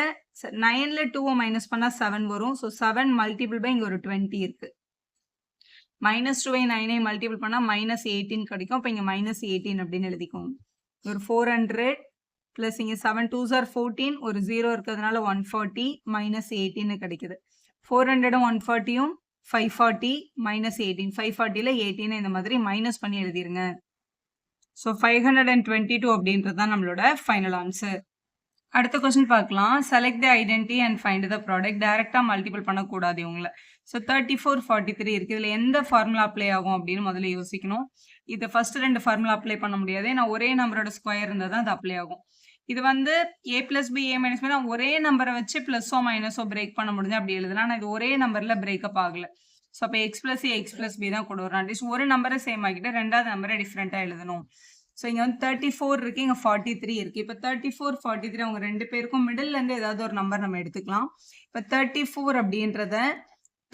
9ல் 2 மைனஸ் பண்ணால் 7 வரும். ஸோ 7 மல்டிபிள் பை இங்கே ஒரு 20 இருக்குது. -2 9 மல்டிபிள் பண்ணால் -18 கிடைக்கும். அப்போ இங்கே -18 அப்படின்னு எழுதிக்கோங்க. ஒரு 400 ப்ளஸ் இங்கே 7 2s are 14, ஒரு 0 இருக்கிறதுனால 140 -18 கிடைக்குது. 400ம் 140யும் 540 -18. 540ல் 18 இந்த மாதிரி மைனஸ் பண்ணி எழுதிருங்க. ஸோ 522 அப்படின்றது தான் நம்மளோட ஃபைனல் ஆன்சர். அடுத்த கொஸ்டின் பார்க்கலாம். Select the identity and find the product. டேரெக்டாக மல்டிபிள் பண்ணக்கூடாது இவங்களை. ஸோ 34 43 இருக்குது. இதில் எந்த ஃபார்முலா அப்ளை ஆகும் அப்படின்னு முதல்ல யோசிக்கணும். இதை ஃபஸ்ட்டு 2 ஃபார்முலா அப்ளை பண்ண முடியாது. ஏன்னா ஒரே நம்பரோட ஸ்கொயர் இருந்தால் தான் அது அப்ளை ஆகும். இது வந்து a plus b a minus b ஒரே நம்பரை வச்சு பிளஸோ மைனஸோ பிரேக் பண்ண முடிஞ்சு அப்படி எழுதலாம். ஆனால் இது ஒரே நம்பர்ல பிரேக்கப் ஆகல. ஸோ அப்போ X plus A X plus B தான் கொண்டு வரும். அட்லீஸ்ட் ஒரு நம்பரை சேம் ஆகிட்டு ரெண்டாவது நம்பரை டிஃப்ரெண்ட்டாக எழுதணும். ஸோ இங்கே வந்து 34 இருக்கு, இங்கே 43 இருக்கு. இப்போ 34 43 அவங்க ரெண்டு பேருக்கும் மிடில்லேருந்து ஏதாவது ஒரு நம்பர் நம்ம எடுத்துக்கலாம். இப்போ 34 அப்படின்றத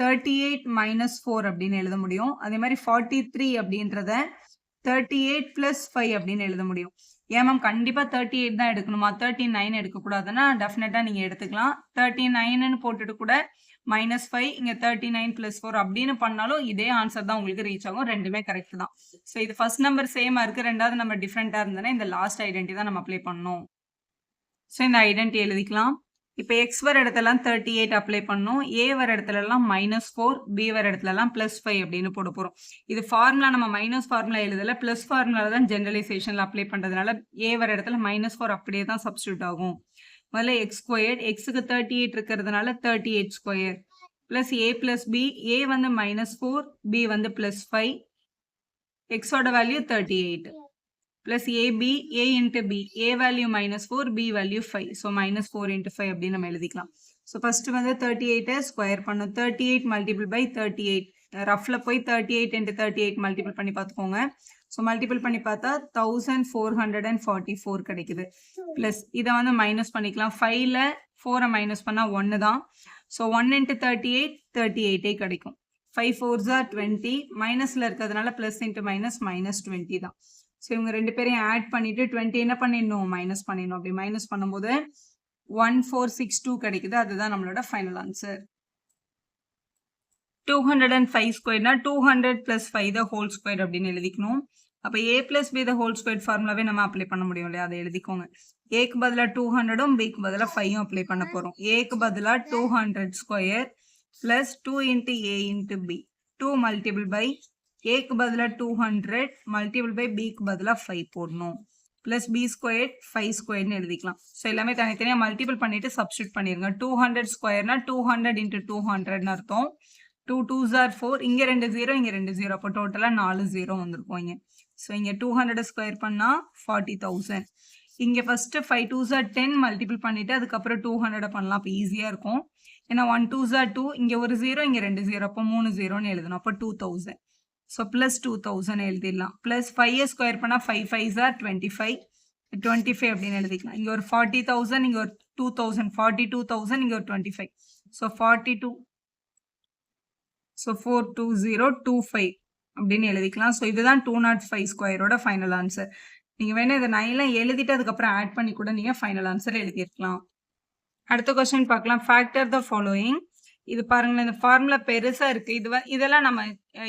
38 மைனஸ் 4 அப்படின்னு எழுத முடியும். அதே மாதிரி 43 அப்படின்றத 38 பிளஸ் 5 அப்படின்னு எழுத முடியும். ஏன் மேம் கண்டிப்பாக 38 தான் எடுக்கணுமா, 39 எடுக்கக்கூடாதுன்னா டெஃபினட்டாக நீங்கள் எடுத்துக்கலாம். 39ன்னு போட்டுட்டு கூட -5 இங்கே 39 + 4 அப்படின்னு பண்ணாலும் இதே ஆன்சர் தான் உங்களுக்கு ரீச் ஆகும். ரெண்டுமே கரெக்ட் தான். ஸோ இது ஃபர்ஸ்ட் நம்பர் சேமாக இருக்குது, ரெண்டாவது நம்பர் டிஃப்ரெண்ட்டாக இருந்ததுன்னா இந்த லாஸ்ட் ஐடென்டி தான் நம்ம அப்ளை பண்ணணும். ஸோ இந்த ஐடென்டி எழுதிக்கலாம். இப்போ எக்ஸ் வர இடத்துலலாம் 38 அப்ளை பண்ணணும், ஏ வர இடத்துலலாம் -4, பி வர இடத்துலலாம் +5 அப்படின்னு போட போகிறோம். இது ஃபார்முலா நம்ம மைனஸ் ஃபார்முலா எழுதலை, ப்ளஸ் ஃபார்முலா தான் ஜென்ரலைசேஷனில் அப்ளை பண்ணுறதுனால ஏ வர இடத்துல -4 அப்படியே தான் சப்ஸ்டியூட் ஆகும். முதல்ல x², எக்ஸுக்கு 38 இருக்கிறதுனால 38² ப்ளஸ் a ப்ளஸ் பி, ஏ வந்து -4, பி வந்து +5, எக்ஸோட value 38 plus AB, A into B, A value -4, B value 5, so -4 × 5 அப்படின்னு நம்ம எழுதிக்கலாம். ஸோ ஃபஸ்ட்டு வந்து 38 ஸ்கொயர் பண்ணும், 38 மல்டிபிள் பை 38, ரஃபில் போய் 38 × 38 மல்டிபிள் பண்ணி பார்த்துக்கோங்க. ஸோ மல்டிபிள் பண்ணி பார்த்தா 1444 கிடைக்குது. ப்ளஸ் இதை வந்து மைனஸ் பண்ணிக்கலாம், 5ல் 4 மைனஸ் பண்ணால் 1 தான். ஸோ 1 × 38 38 கிடைக்கும். 5 4s are 20, மைனஸில் இருக்கிறதுனால ப்ளஸ் இன்ட்டு மைனஸ் -20 தான். ஸோ இவங்க ரெண்டு பேரையும் ஆட் பண்ணிவிட்டு 20 என்ன பண்ணிடணும், மைனஸ் பண்ணிடணும். அப்படி மைனஸ் பண்ணும்போது 1462 கிடைக்குது. அதுதான் நம்மளோட final answer. 205² 200 + 5 the whole square அப்படின்னு எழுதிக்கணும். அப்போ a + b the whole square ஃபார்முலாவே நம்ம அப்ளை பண்ண முடியும் இல்லையா, அதை எழுதிக்கோங்க. ஏக்கு பதிலாக 200ம் பிக்கு பதிலாக 5ம் அப்ளை பண்ண போகிறோம். ஏக்கு பதிலாக 200² plus 2 × a × b, 2 multiple by ஏக்கு பதிலாக 200 மல்டிபிள் பை பிக்கு பதிலாக 5 போடணும். ப்ளஸ் b² 5² எழுதிக்கலாம். ஸோ எல்லாமே தனித்தனியாக மல்டிபிள் பண்ணிவிட்டு சப்ஸ்டியூட் பண்ணிடுங்க. 200² 200 × 200ன்னு அர்த்தம். 2 2s are 4, இங்கே 2 0, இங்கே 2 0, அப்போ டோட்டலாக 4 0 வந்திருக்கும் இங்கே. ஸோ இங்கே 200 ஸ்கொயர் பண்ணால் 40,000. இங்கே ஃபஸ்ட்டு 5 2s are 10 மல்டிபிள் பண்ணிவிட்டு அதுக்கப்புறம் 200 பண்ணலாம், அப்போ ஈஸியாக இருக்கும். ஏன்னா 1 2s are 2, இங்கே ஒரு 0, இங்கே 2 0, அப்போ 3 0ன்னு எழுதணும். அப்போ 2000. ஸோ ப்ளஸ் 2000 எழுதிடலாம். ப்ளஸ் 5 ஸ்கொயர் பண்ணால் 5 5s are 25, 25 அப்படின்னு எழுதிக்கலாம். இங்கே ஒரு 40,000, இங்கே ஒரு 2000, 42,000, இங்கே ஒரு 25. ஸோ 42, ஸோ 42025 அப்படின்னு எழுதிக்கலாம். ஸோ இதுதான் 205² ஃபைனல் ஆன்சர். நீங்கள் வேணால் இதை 9ல் எழுதிட்டு அதுக்கப்புறம் ஆட் பண்ணி கூட நீங்கள் ஃபைனல் ஆன்சர் எழுதியிருக்கலாம். அடுத்த கொஸ்டின் பார்க்கலாம். Factor the following. இது பாருங்களேன், இந்த ஃபார்முலா பெருசாக இருக்குது. இதெல்லாம் நம்ம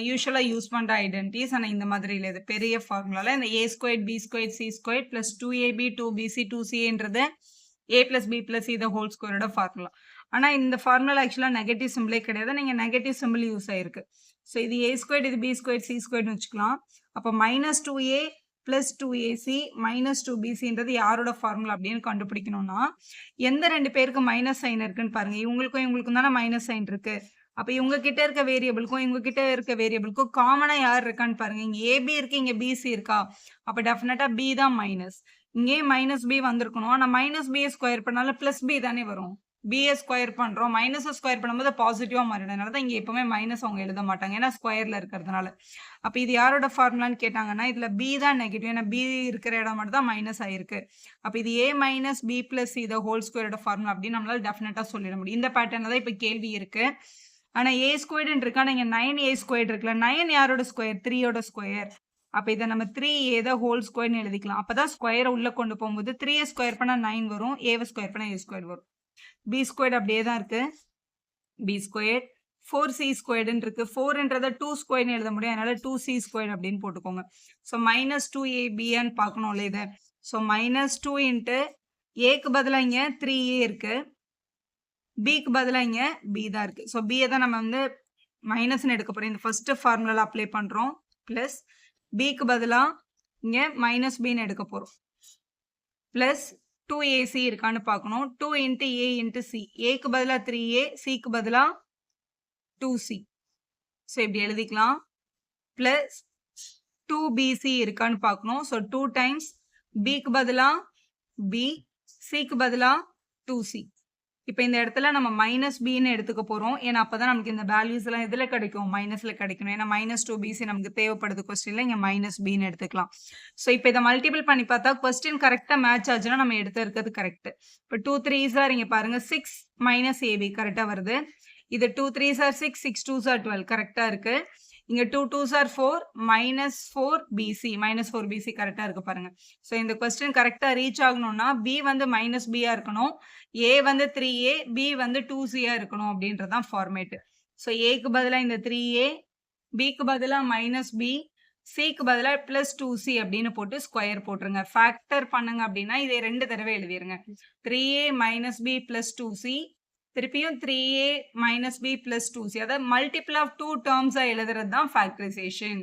யூஸ்வலாக யூஸ் பண்ணுற ஐடென்டிட்டிஸ். ஆனால் இந்த மாதிரி இல்லை, இது பெரிய ஃபார்முலாவில் இந்த a² b² c² plus 2ab 2bc 2caன்றது a + b + c the whole square formula. ஆனால் இந்த ஃபார்முலா ஆக்சுவலாக நெகட்டிவ் சிம்பிளே கிடையாது, நீங்கள் நெகட்டிவ் சிம்பிள் யூஸ் ஆயிருக்கு. ஸோ இது a², இது b² c²ன்னு வச்சுக்கலாம். அப்போ -2a + 2ac -2bcன்றது யாரோட ஃபார்முலா அப்படின்னு கண்டுபிடிக்கணும்னா, எந்த ரெண்டு பேருக்கு மைனஸ் சைன் இருக்குன்னு பாருங்க. இவங்களுக்கும் தானே மைனஸ் சைன் இருக்கு. அப்போ இவங்க கிட்ட இருக்க வேரியபிளுக்கும் இவங்க கிட்ட இருக்க வேரியபிளுக்கும் காமனாக யார் இருக்கான்னு பாருங்க. இங்கே ஏபி இருக்கு, இங்கே பிசி இருக்கா, அப்போ டெஃபினட்டா பி தான் மைனஸ். இங்கே -b வந்திருக்கணும், ஆனால் -b ஸ்கொயர் பண்ணாலும் +b தானே வரும். பிஏ ஸ்கொயர் பண்ணுறோம், மைனஸை ஸ்கொயர் பண்ணும்போது பாசிட்டிவாக மாறிடும். அதனால தான் இங்கே எப்போவுமே மைனஸ் அவங்க எழுத மாட்டாங்க, ஏன்னா ஸ்கொயரில் இருக்கிறதுனால. அப்போ இது யாரோட ஃபார்முலான்னு கேட்டாங்கன்னா இதில் பி தான் நெகட்டிவ், ஏன்னா பி இருக்கிற இடம் மட்டும் தான் மைனஸ் ஆகிருக்கு. அப்போ இது a - b + c the whole square formula அப்படின்னு நம்மளால் டெஃபினட்டாக சொல்லிட முடியும். இந்த பேட்டர்னில் தான் இப்போ கேள்வி இருக்குது. ஆனால் a² இருக்கு, ஆனால் இங்கே 9a² இருக்குல்ல, 9 யாரோட ஸ்கொயர், 3யோட ஸ்கொயர். அப்போ இதை நம்ம 3a the whole squareன்னு எழுதிக்கலாம். அப்போ தான் ஸ்கொயரை உள்ளே கொண்டு போகும்போது 3a ஸ்கொயர் பண்ணால் 9 வரும், ஏவை ஸ்கொயர் பண்ணால் a² வரும். b² அப்படியே தான் இருக்கு, b². 4c² இருக்கு, 4ன்றதை 2² எழுத முடியும், அதனால 2c² அப்படின்னு போட்டுக்கோங்க. ஸோ -2abன்னு பார்க்கணும்ல இதை. ஸோ -2 × ஏக்கு பதிலாக இங்கே 3a இருக்கு, பிக்கு பதிலாக இங்கே b தான் இருக்கு. ஸோ பியை தான் நம்ம வந்து மைனஸ்ன்னு எடுக்க போகிறோம். இந்த ஃபர்ஸ்ட் ஃபார்முலாவில் அப்ளை பண்ணுறோம். ப்ளஸ் பிக்கு பதிலாக இங்கே -bன்னு எடுக்க போகிறோம். ப்ளஸ் 2ac இருக்கான்னு பார்க்கணும். 2 × a × c, ஏக்கு பதிலாக 3a, சிக்கு பதிலாக 2c. ஸோ இப்படி எழுதிக்கலாம். ப்ளஸ் 2bc இருக்கான்னு பார்க்கணும். ஸோ 2 டைம்ஸ் பிக்கு பதிலாக b, சிக்கு பதிலா 2c. இப்போ இந்த இடத்துல நம்ம மைனஸ் பின்னு எடுத்துக்க போறோம். ஏன்னா அப்பதான் நமக்கு இந்த வேல்யூஸ் எல்லாம் எதுல கிடைக்கும், மைனஸ்ல கிடைக்கணும். ஏன்னா -2bc நமக்கு தேவைப்படுது கொஸ்டின்ல, இங்க மைனஸ் பின்னு எடுத்துக்கலாம். ஸோ இப்போ இதை மல்டிபிள் பண்ணி பார்த்தா கொஸ்டின் கரெக்டா மேட்ச் ஆச்சுன்னா நம்ம எடுத்து இருக்கிறது கரெக்ட். இப்போ 2 3s ஆர் இங்க பாருங்க 6 மைனஸ் ஏபி கரெக்டா வருது. இது 2 3s ஆர் 6 6 2s ஆர் 12 கரெக்டா இருக்கு. இங்க 2 2s ஆர் 4 -4bc கரெக்டா இருக்கு பாருங்க. ஸோ இந்த கொஸ்டின் கரெக்டா ரீச் ஆகணும்னா b வந்து மைனஸ் பியா இருக்கணும், a வந்து 3a, b வந்து 2c இருக்கணும் அப்படின்றதான் ஃபார்மேட். ஸோ ஏக்கு பதிலா இந்த 3a, பிக்கு பதிலா -b, சிக்கு பதிலா +2c அப்படின்னு போட்டு ஸ்கொயர் போட்டுருங்க. ஃபேக்டர் பண்ணுங்க அப்படின்னா இதை 2 தடவை எழுதிருங்க. 3a - b + 2c, திருப்பியும் 3a - b + 2c. அதாவது மல்டிபிள் ஆஃப் 2 டேர்ம்ஸா எழுதுறது தான் ஃபேக்டரைசேஷன்.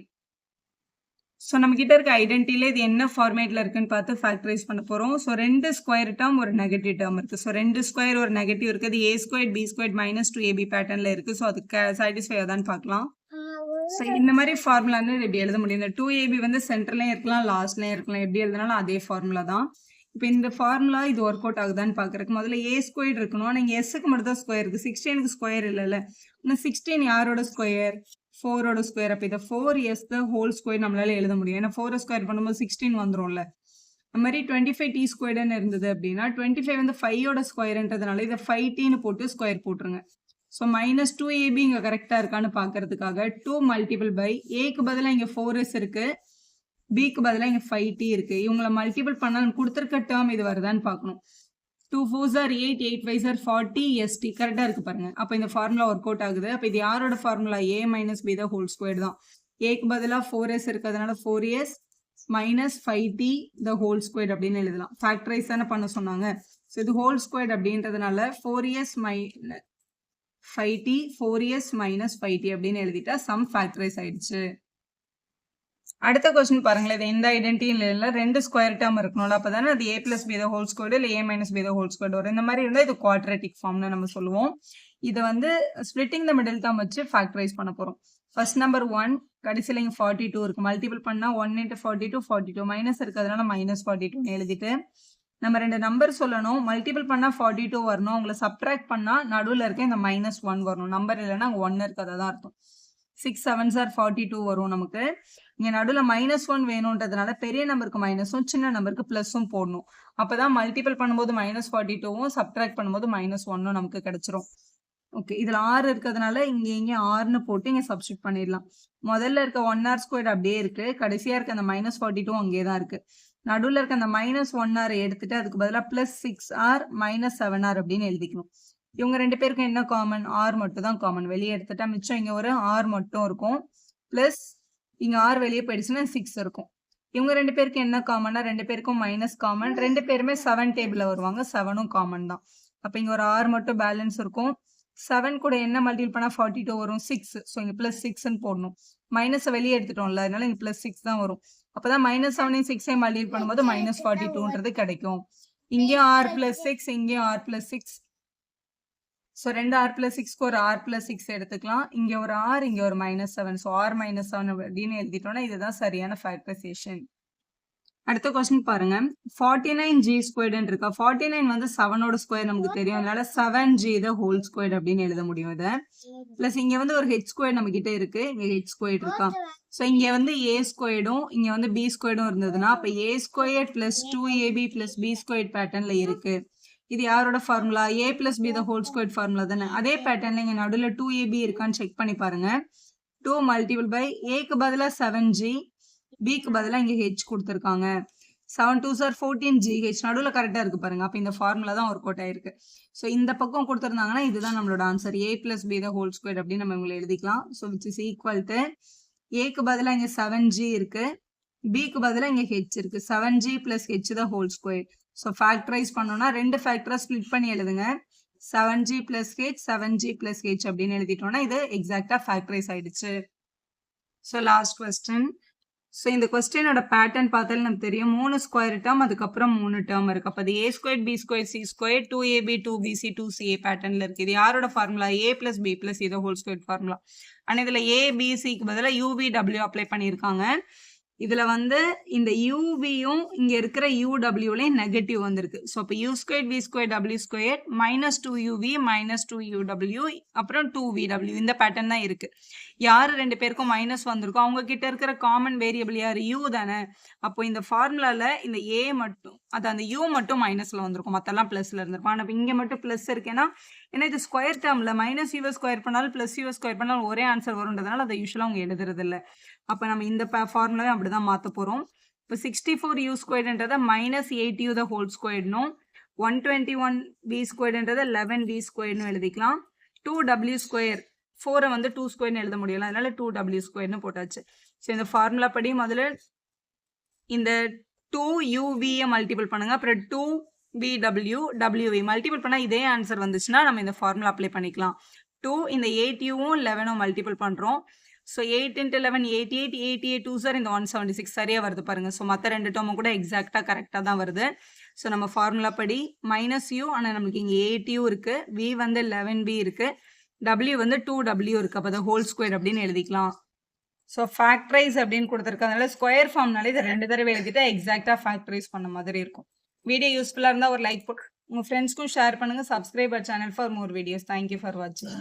ஸோ நம்ம கிட்ட இருக்க ஐடென்டிட்டியில இது என்ன ஃபார்மேட்ல இருக்குன்னு பார்த்து ஃபேக்டரைஸ் பண்ண போறோம். ஸோ 2 ஸ்கொயர் டேர்ம் ஒரு நெகட்டிவ் டேர்ம் இருக்கு. ஸோ 2 ஸ்கொயர் ஒரு நெகட்டிவ் இருக்குது. a² b² -2ab பேட்டர்ன்ல இருக்கு. ஸோ அதுக்கு சாட்டிஸ்ஃபை ஆதான்னு பார்க்கலாம். ஸோ இந்த மாதிரி ஃபார்முலா வந்து எப்படி எழுத முடியும்? இந்த 2ab வந்து சென்டர்லயும் இருக்கலாம், லாஸ்ட்லயும் இருக்கலாம். எப்படி எழுதினாலும் அதே ஃபார்முலா தான். இப்போ இந்த ஃபார்முலா இது ஒர்க் அவுட் ஆகுதான்னு பார்க்கறதுக்கு முதல்ல a² இருக்கணும். ஆனால் இங்கே எஸ்க்கு மட்டும் தான் ஸ்கொயர் இருக்கு, 16க்கு ஸ்கொயர் இல்லைல்ல. இன்னும் 16 யாரோட ஸ்கொயர்? 4ஓட ஸ்கொயர். அப்போ இதை 4s த ஹோல் ஸ்கொயர் நம்மளால எழுத முடியும். ஏன்னா 4 ஸ்கொயர் பண்ணும்போது 16 வந்துரும்ல. அது மாதிரி 25t² இருந்தது அப்படின்னா 25 வந்து 5ஓட ஸ்கொயர்ன்றதுனால இதை 5tன்னு போட்டு ஸ்கொயர் போட்டுருங்க. ஸோ -2ab இங்கே கரெக்டாக இருக்கான்னு பார்க்கறதுக்காக 2 மல்டிபிள் பை ஏக்கு பதிலாக இங்கே 4s இருக்கு, பிக்கு பதிலாக இங்கே 5t இருக்கு. இவங்களை மல்டிபிள் பண்ணால் கொடுத்துருக்க டேர்ம் இது வருதான்னு பார்க்கணும். 2 4s are 8, 8 5s are 40, st கரெக்டாக இருக்கு பாருங்க. அப்போ இந்த ஃபார்முலா ஒர்க் அவுட் ஆகுது. அப்போ இது யாரோட formula? a - b the whole square தான். ஏக்கு பதிலாக 4s இருக்கிறதுனால 4s -5t the whole square அப்படின்னு எழுதலாம். ஃபேக்டரைஸ் தானே பண்ண சொன்னாங்க. ஸோ இது ஹோல் ஸ்கொயர் அப்படின்றதுனால 4s - 5t 4s - 5t அப்படின்னு எழுதிட்டா சம் ஃபேக்டரைஸ் ஆயிடுச்சு. அடுத்த கொஸ்டின் பாருங்களேன். இது எந்த ஐடென்டிட்டியும் இல்லை, 2 ஸ்கொயர் டேர்ம் இருக்கணும்ல. அப்போ தானே அது a + b the whole square இல்லை a - b the whole square வரும். இந்த மாதிரி இருந்தால் இது குவாட்ரேட்டிக் ஃபார்ம்னு நம்ம சொல்லுவோம். இதை வந்து ஸ்பிளிட்டிங் த மிடில் டேர்ம் வச்சு ஃபேக்டரைஸ் பண்ண போகிறோம். ஃபர்ஸ்ட் நம்பர் 1, கடைசியில் இங்கே 42 இருக்கு. மல்டிபிள் பண்ணால் 1 × 42 42, மைனஸ் இருக்கிறதுனால -42 எழுதிட்டு நம்ம 2 நம்பர் சொல்லணும். மல்டிபிள் பண்ணால் 42 வரணும். உங்களை சப்ட்ராக்ட் பண்ணால் நடுவில் இருக்க இந்த -1 வரணும். நம்பர் இல்லைன்னா அங்கே 1 இருக்கிறதா தான் அர்த்தம். 6 7s are 42 வரும் நமக்கு. இங்கே நடுவில் -1 வேணுன்றதுனால பெரிய நம்பருக்கு மைனஸும் சின்ன நம்பருக்கு ப்ளஸும் போடணும். அப்போ தான் மல்டிபிள் பண்ணும்போது -42வும் சப்ட்ராக்ட் பண்ணும்போது -1ம் நமக்கு கிடைச்சிரும். ஓகே, இதில் 6 இருக்கிறதுனால இங்கே 6ன்னு போட்டு இங்கே சப்ஸ்டியூட் பண்ணிடலாம். முதல்ல இருக்க 1r² அப்படியே இருக்கு, கடைசியாக இருக்க அந்த -42 அங்கே தான் இருக்கு. நடுவில் இருக்க அந்த -1r எடுத்துட்டு அதுக்கு பதிலாக +6r -7r அப்படின்னு எழுதிக்கணும். இவங்க 2 பேருக்கும் என்ன காமன்? r மட்டும் தான் காமன். வெளியே எடுத்துட்டா மிச்சம் இங்கே ஒரு r மட்டும் இருக்கும். ப்ளஸ் இங்கே r வெளியே போயிடுச்சுன்னா 6 இருக்கும். இவங்க 2 பேருக்கு என்ன காமன்னா 2 பேருக்கும் மைனஸ் காமன். 2 பேருமே 7 டேபிளில் வருவாங்க, 7ம் காமன் தான். அப்போ இங்கே ஒரு r மட்டும் பேலன்ஸ் இருக்கும். 7 கூட என்ன மல்டிபிள் பண்ணால் 42 வரும்? 6. ஸோ இங்கே +6ன்னு போடணும். மைனஸை வெளியே எடுத்துட்டோம்ல, அதனால இங்கே +6 தான் வரும். அப்போ தான் -7ஐயும் 6ஐயும் மல்டிபிள் பண்ணும்போது -42ன்றது கிடைக்கும். இங்கேயும் r + 6, இங்கேயும் r + 6. ஸோ 2 r + 6க்கு ஒரு r + 6 எடுத்துக்கலாம். இங்கே ஒரு r, இங்கே ஒரு -7. ஸோ r - 7 அப்படின்னு எழுதிட்டோம்னா இதுதான் சரியான ஃபேக்டரைசேஷன். அடுத்த கொஸ்டின் பாருங்க. 49g² இருக்கா. 49 வந்து 7ஓட ஸ்கொயர் நமக்கு தெரியும், அதனால 7g த ஹோல் ஸ்கொயர் அப்படின்னு எழுத முடியும் இதை. ப்ளஸ் இங்கே வந்து ஒரு h² நம்ம கிட்ட இருக்கு, இங்கே h² இருக்கா. ஸோ இங்கே வந்து a²டும் இங்கே வந்து b² இருந்ததுன்னா அப்போ a² + 2ab + b² பேட்டர்ன்ல இருக்கு. இது யாரோட formula? a + b the whole square formula தானே. அதே பேட்டர்ன்ல இங்கே நடுவில் 2ab இருக்கான்னு செக் பண்ணி பாருங்க. 2 மல்டிபிள் பை ஏக்கு பதிலாக 7g, பிக்கு பதிலாக இங்கே h கொடுத்துருக்காங்க. 7 2s are 14gh நடுவில் கரெக்டாக இருக்கு பாருங்க. அப்போ இந்த ஃபார்முலா தான் ஒர்க் அவுட் ஆயிருக்கு. ஸோ இந்த பக்கம் கொடுத்துருந்தாங்கன்னா இதுதான் நம்மளோட answer, a + b the whole square அப்படின்னு நம்ம இவங்களை எழுதிக்கலாம். So which is equal to ஏக்கு பதிலாக இங்கே 7g இருக்கு, பிக்கு பதிலாக இங்கே h இருக்கு. 7g + h the whole square. So factorise பண்ணோம்னா 2 ஃபேக்டரை ஸ்ப்ளிட் பண்ணி எழுதுங்க. 7g + h 7g + h அப்படின்னு எழுதிட்டோம்னா இது எக்ஸாக்டா ஃபேக்டரைஸ் ஆயிடுச்சு. So last question. ஸோ இந்த கொஸ்டினோட பேட்டர்ன் பார்த்தாலும் நமக்கு தெரியும், 3 ஸ்கொயர் டேர்ம் அதுக்கப்புறம் 3 டேர்ம் இருக்கு. அப்போ அது a² b² c² 2ab 2bc 2ca பேட்டர்ன்ல இருக்கு. இது யாரோட formula? a + b + c the whole square formula. ஆனால் இதில் a b cக்கு பதிலாக u v w அப்ளை பண்ணியிருக்காங்க. இதுல வந்து இந்த யூவியும் இங்க இருக்கிற யூடபிள்யூலையும் நெகட்டிவ் வந்திருக்கு. ஸோ அப்போ யூ ஸ்கொயர் வி ஸ்கொயர் டபிள்யூ square minus 2uv minus 2uw அப்புறம் 2vw இந்த பேட்டர்ன் தான் இருக்கு. யார் 2 பேருக்கும் மைனஸ் வந்திருக்கோ அவங்க கிட்ட இருக்கிற காமன் வேரியபிள் யார் யூ தானே. அப்போ இந்த ஃபார்முலால இந்த ஏ மட்டும் அது அந்த யூ மட்டும் மைனஸ்ல வந்திருக்கும், மற்றெல்லாம் பிளஸ்ல இருந்திருக்கும். ஆனால் இங்க மட்டும் பிளஸ் இருக்கேன்னா ஏன்னா இது ஸ்கொயர் டேர்ம்ல மைனஸ் யூவை ஸ்கொயர் பண்ணாலும் பிளஸ் யூவை ஸ்கொயர் பண்ணாலும் ஒரே ஆன்சர் வரும்ன்றதுனால அதை யூஸ்வலாக அவங்க எழுதுறது இல்லை. அப்போ நம்ம இந்த ஃபார்முலாவே அப்படி தான் மாற்ற போகிறோம். இப்போ 64u ஸ்கொயர்ன்றதை minus 8u the whole ஸ்கொயர்னும் 121v ஸ்கொயர்ன்றதை 11v ஸ்கொயர்னு எழுதிக்கலாம். 2w ஸ்கொயர் 4 வந்து 2 ஸ்கொயர்னு எழுத முடியல, அதனால 2w ஸ்கொயர்னு போட்டாச்சு. ஸோ இந்த ஃபார்முலா படி முதல்ல இந்த 2uv மல்டிபிள் பண்ணுங்க, அப்புறம் 2vw wv மல்டிபிள் பண்ணால் இதே ஆன்சர் வந்துச்சுன்னா நம்ம இந்த ஃபார்முலா அப்ளை பண்ணிக்கலாம். 2 இந்த 8uவும் 11உம் மல்டிபிள் பண்ணுறோம். ஸோ 8 × 11 88 88 2 சார் இந்த 176 சரியாக வருது பாருங்க. ஸோ மற்ற 2 டேர்மும் கூட எக்ஸாக்டாக கரெக்டாக தான் வருது. ஸோ நம்ம ஃபார்முலா படி மைனஸ் யூ, ஆனால் நம்மளுக்கு இங்கே 8u இருக்கு, v வந்து 11v இருக்கு, w வந்து 2w இருக்கு, அப்போ அதை ஹோல் ஸ்கொயர் அப்படின்னு எழுதிக்கலாம். ஸோ ஃபேக்டரைஸ் அப்படின்னு கொடுத்துருக்கறதுனால ஸ்கொயர் ஃபார்ம்னால இதை 2 தடவை எழுதிட்டு எக்ஸாக்டாக ஃபேக்டரைஸ் பண்ண மாதிரி இருக்கும். வீடியோ யூஸ்ஃபுல்லாக இருந்தால் ஒரு லைக் போட்டு உங்கள் ஃப்ரெண்ட்ஸ்க்கும் ஷேர் பண்ணுங்கள். Subscribe our channel for more videos. Thank you for வாட்சிங்.